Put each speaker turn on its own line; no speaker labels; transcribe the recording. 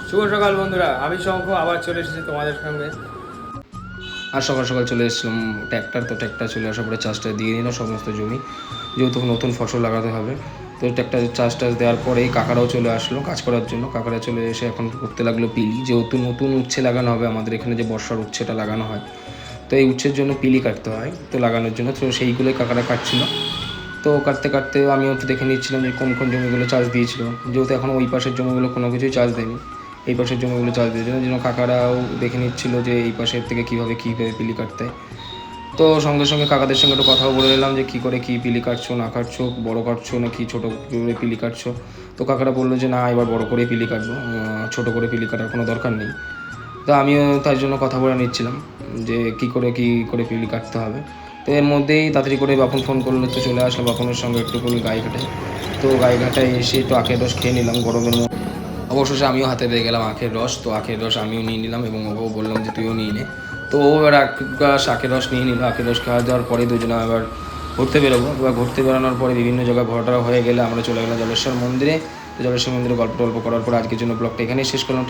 শুভ সকাল বন্ধুরা, আমি শঙ্খ আবার চলে এসেছি তোমাদের সঙ্গে।
আর সকাল সকাল চলে এসেছিলাম ট্র্যাক্টর, তো ট্র্যাক্টর চলে আসার পরে চাষটা দিয়ে নিল সমস্ত জমি, যেহেতু নতুন ফসল লাগাতে হবে। তো ট্র্যাক্টর চাষ দেওয়ার পরেই কাকারাও চলে আসলো কাজ করার জন্য। কাকারা চলে এসে এখন করতে লাগলো পিলি, যেহেতু নতুন উচ্ছে লাগানো হবে আমাদের এখানে, যে বর্ষার উচ্ছেটা লাগানো হয়, তো এই উচ্ছের জন্য পিলি কাটতে হয়, তো লাগানোর জন্য তো সেইগুলোই কাকারা কাটছিল। তো কাটতে কাটতে আমিও একটু দেখে নিচ্ছিলাম যে কোন কোন জমিগুলো চাষ দিয়েছিল, যেহেতু এখন ওই পাশের জমিগুলো কোনো কিছুই চাষ দেয়নি, এই পাশের জমিগুলো চাষ দিয়েছিল, যেন কাকারাও দেখে নিচ্ছিল যে এই পাশের থেকে কীভাবে পিলি কাটতে হয়। তো সঙ্গে সঙ্গে কাকাদের সঙ্গে একটু কথাও বলে নিলাম যে কী করে কী পিলি কাটছো না কাটছো, বড়ো কাটছো না কি ছোটো করে পিলি কাটছো। তো কাকারা বললো যে না, এবার বড়ো করে পিলি কাটবো, ছোটো করে পিলি কাটার কোনো দরকার নেই। তো আমিও তার জন্য কথা বলে নিচ্ছিলাম যে কী করে পিলি কাটতে হবে। তো এর মধ্যেই তাড়াতাড়ি করে বাপন ফোন করলো, তো চলে আসলাম বাপনের সঙ্গে একটুখানি গায়ে ঘাটায়। তো গায়ে ঘাটায় এসে একটু আখের রস খেয়ে নিলাম গরমের মধ্যে। অবশেষে আমিও হাতে পেয়ে গেলাম আখের রস, তো আখের রস আমিও নিয়ে নিলাম এবং ওকেও বললাম যে তুইও নিয়ে নে। তো ও এবার এক গ্লাস আখের রস নিয়ে নিল। আখের রস খাওয়া দেওয়ার পরে দুজনে এবার ঘুরতে বেরোবো। এবার ঘুরতে বেরোনোর পরে বিভিন্ন জায়গায় ঘোরাটা হয়ে গেলে আমরা চলে গেলাম জলেশ্বর মন্দিরে। তো জলেশ্বর মন্দিরে গল্প টল্প করার পর আজকের জন্য ব্লগটা এখানেই শেষ করলাম।